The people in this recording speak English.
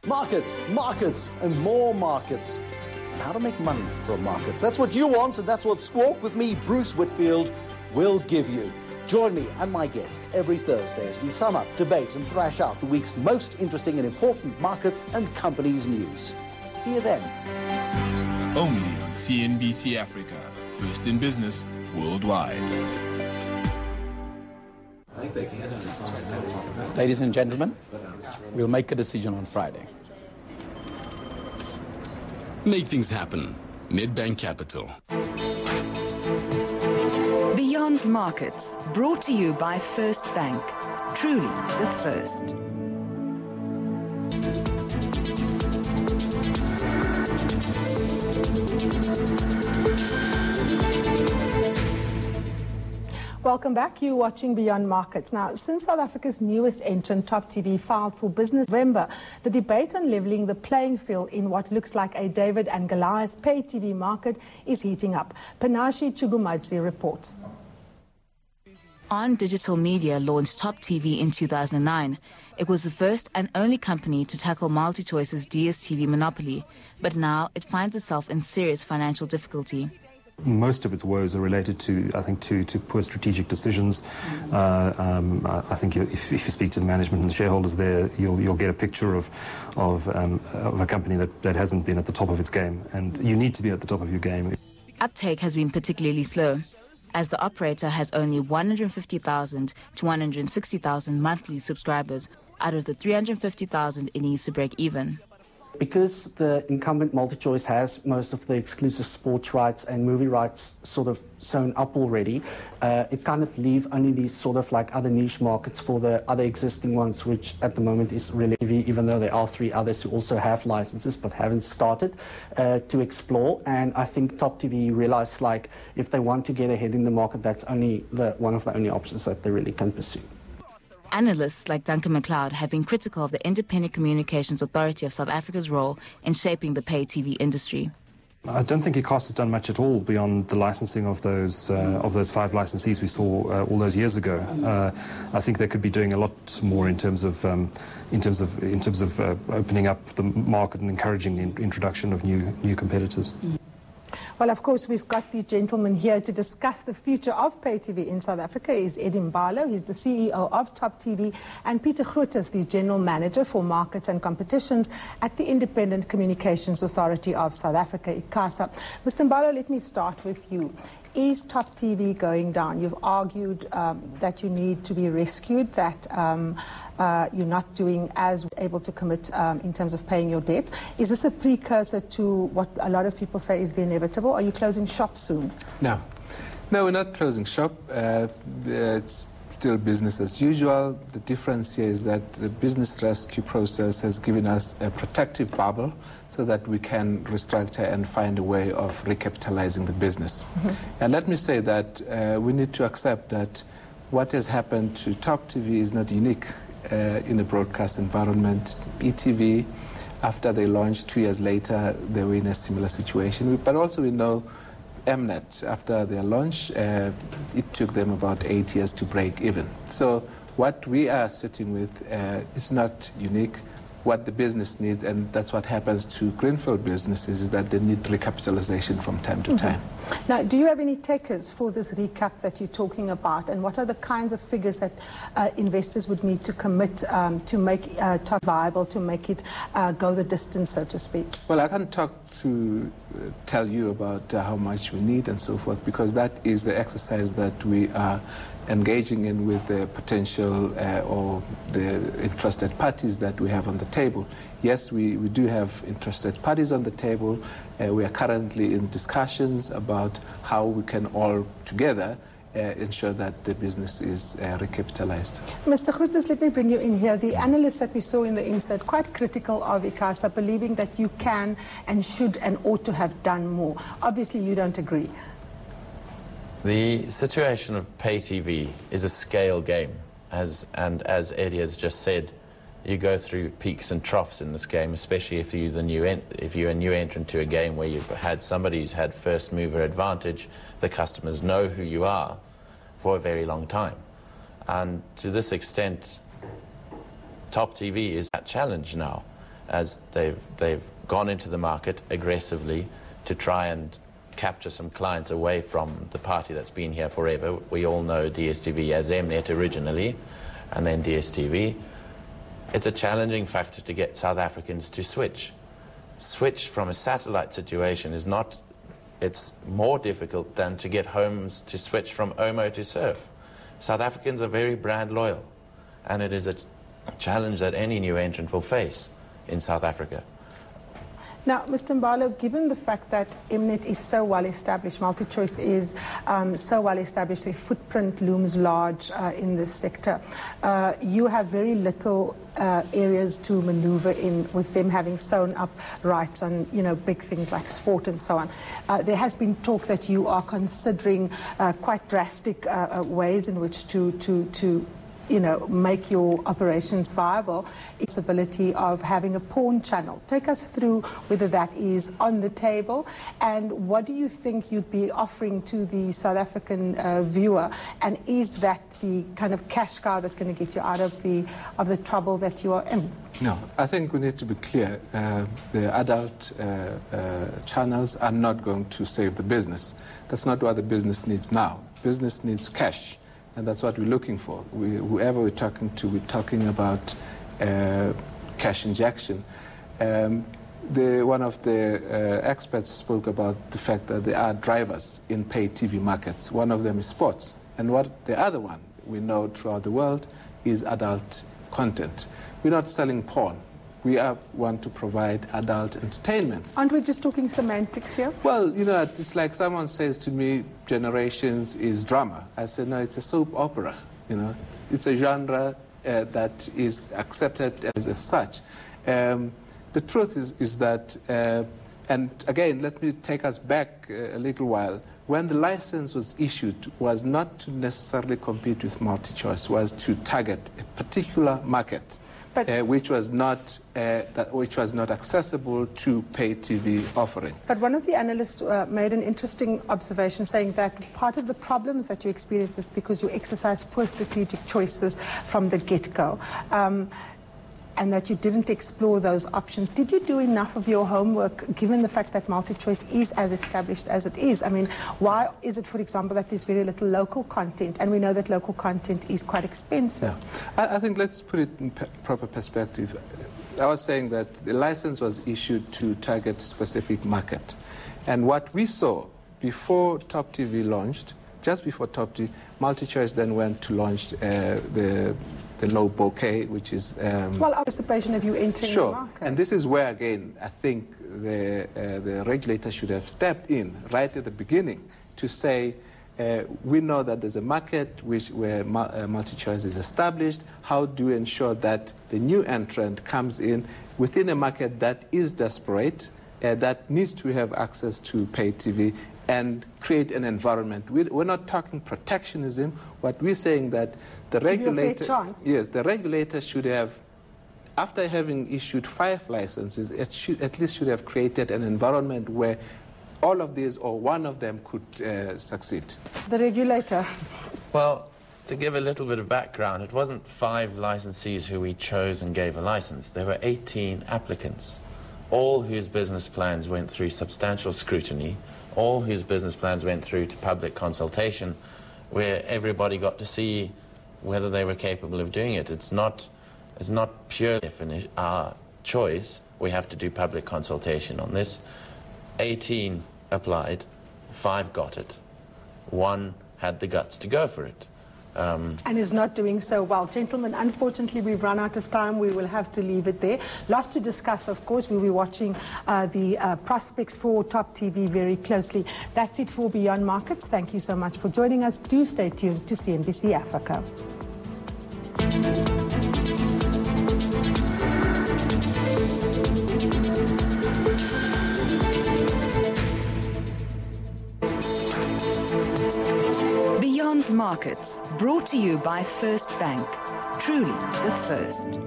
Markets, markets, and more markets. And how to make money from markets. That's what you want, and that's what Squawk with me, Bruce Whitfield, will give you. Join me and my guests every Thursday as we sum up, debate, and thrash out the week's most interesting and important markets and companies' news. See you then. Only on CNBC Africa. First in business, worldwide. Ladies and gentlemen, we'll make a decision on Friday. Make things happen. Nedbank Capital. Beyond Markets, brought to you by First Bank. Truly the first. Welcome back. You're watching Beyond Markets. Now, since South Africa's newest entrant, Top TV, filed for business in November, the debate on levelling the playing field in what looks like a David and Goliath pay TV market is heating up. Panashi Chugumadzi reports. On Digital Media launched Top TV in 2009. It was the first and only company to tackle MultiChoice's DStv monopoly, but now it finds itself in serious financial difficulty. Most of its woes are related to, I think, to poor strategic decisions. I think if you speak to the management and the shareholders there, you'll get a picture of a company that hasn't been at the top of its game, and you need to be at the top of your game. Uptake has been particularly slow, as the operator has only 150,000 to 160,000 monthly subscribers out of the 350,000 it needs to break even. Because the incumbent MultiChoice has most of the exclusive sports rights and movie rights sort of sewn up already, it kind of leaves only these sort of like other niche markets for the other existing ones, which at the moment is really heavy, even though there are three others who also have licenses but haven't started to explore. And I think Top TV realized, like, if they want to get ahead in the market, that's only one of the only options that they really can pursue. Analysts like Duncan MacLeod have been critical of the Independent Communications Authority of South Africa's role in shaping the pay TV industry. I don't think ICASA has done much at all beyond the licensing of those 5 licensees we saw all those years ago. I think they could be doing a lot more in terms of opening up the market and encouraging the introduction of new competitors. Well, of course, we've got the gentleman here to discuss the future of pay TV in South Africa. Is Eddie Mbalo. He's the CEO of Top TV, and Peter Groothuis, the General Manager for Markets and Competitions at the Independent Communications Authority of South Africa, ICASA. Mr. Mbalo, let me start with you. Is Top TV going down? You've argued that you need to be rescued, that you're not doing as able to commit in terms of paying your debt. Is this a precursor to what a lot of people say is the inevitable? Are you closing shop soon? No, we're not closing shop. It's still business as usual. The difference here is that the business rescue process has given us a protective bubble so that we can restructure and find a way of recapitalizing the business. And let me say that we need to accept that what has happened to Top TV is not unique in the broadcast environment. ETV, after they launched 2 years later, they were in a similar situation. But also we know Mnet, after their launch, it took them about 8 years to break even. So what we are sitting with is not unique. What the business needs, and that's what happens to greenfield businesses, is that they need recapitalization from time to time. Now, do you have any takers for this recap that you're talking about, and what are the kinds of figures that investors would need to commit to make Top viable, to make it go the distance, so to speak? Well, I can't tell you about how much we need and so forth, because that is the exercise that we are engaging in with the potential or the interested parties that we have on the table. Yes, we do have interested parties on the table. We are currently in discussions about how we can all together ensure that the business is recapitalized. Mr. Groothuis, let me bring you in here. The analysts that we saw in the insert, quite critical of ICASA, believing that you can and should and ought to have done more. Obviously, you don't agree. The situation of pay TV is a scale game, as Eddie has just said. You go through peaks and troughs in this game, especially if you're a new entrant to a game where you've had somebody who's had first mover advantage. The customers know who you are for a very long time, and to this extent, Top TV is that challenge now. as they've gone into the market aggressively to try and capture some clients away from the party that's been here forever. We all know DStv as Mnet originally, and then DStv. It's a challenging factor to get South Africans to switch. Switch from a satellite situation is not, it's more difficult than to get homes to switch from OMO to surf. South Africans are very brand loyal, and it is a challenge that any new entrant will face in South Africa. Now, Mr. Mbalo, given the fact that Mnet is so well established, MultiChoice is so well established, their footprint looms large in this sector, you have very little areas to maneuver in with them having sewn up rights on, you know, big things like sport and so on. There has been talk that you are considering quite drastic ways in which to you know, make your operations viable. It's the ability of having a porn channel. Take us through whether that is on the table, and what do you think you'd be offering to the South African viewer, and is that the kind of cash cow that's going to get you out of the trouble that you are in? No, I think we need to be clear. The adult channels are not going to save the business. That's not what the business needs now. Business needs cash. And that's what we're looking for. Whoever we're talking to, we're talking about cash injection. One of the experts spoke about the fact that there are drivers in pay TV markets. One of them is sports. And the other one we know throughout the world is adult content. We're not selling porn. We want to provide adult entertainment. Aren't we just talking semantics here? Well, you know, it's like someone says to me, Generations is drama. I said, no, it's a soap opera. You know, it's a genre that is accepted as such. The truth is that, and again, let me take us back a little while. When the license was issued, was not to necessarily compete with MultiChoice, was to target a particular market. Which was not accessible to pay TV offering. But one of the analysts made an interesting observation, saying that part of the problems that you experience is because you exercise poor strategic choices from the get-go. And that you didn't explore those options. Did you do enough of your homework, given the fact that MultiChoice is as established as it is? I mean, why is it, for example, that there's very little local content? And we know that local content is quite expensive. Yeah. I think let's put it in proper perspective. I was saying that the license was issued to target a specific market. And what we saw before Top TV launched, just before Top TV, MultiChoice then went to launch the low bouquet, which is... well, anticipation of you entering the market. And this is where, again, I think the regulator should have stepped in right at the beginning to say, we know that there's a market where MultiChoice is established. How do we ensure that the new entrant comes in within a market that is desperate, that needs to have access to pay TV, and create an environment? We're not talking protectionism. What we're saying that the regulator, yes, the regulator should have, after having issued 5 licenses, at least should have created an environment where all of these or one of them could succeed. The regulator. Well, to give a little bit of background, it wasn't 5 licensees who we chose and gave a license. There were 18 applicants, all whose business plans went through substantial scrutiny, all whose business plans went through to public consultation, where everybody got to see whether they were capable of doing it. It's not purely our choice. We have to do public consultation on this. 18 applied, 5 got it. 1 had the guts to go for it. And is not doing so well. Gentlemen, unfortunately, we've run out of time. We will have to leave it there. Lots to discuss, of course. We'll be watching the prospects for Top TV very closely. That's it for Beyond Markets. Thank you so much for joining us. Do stay tuned to CNBC Africa. Markets, brought to you by First Bank. Truly the first.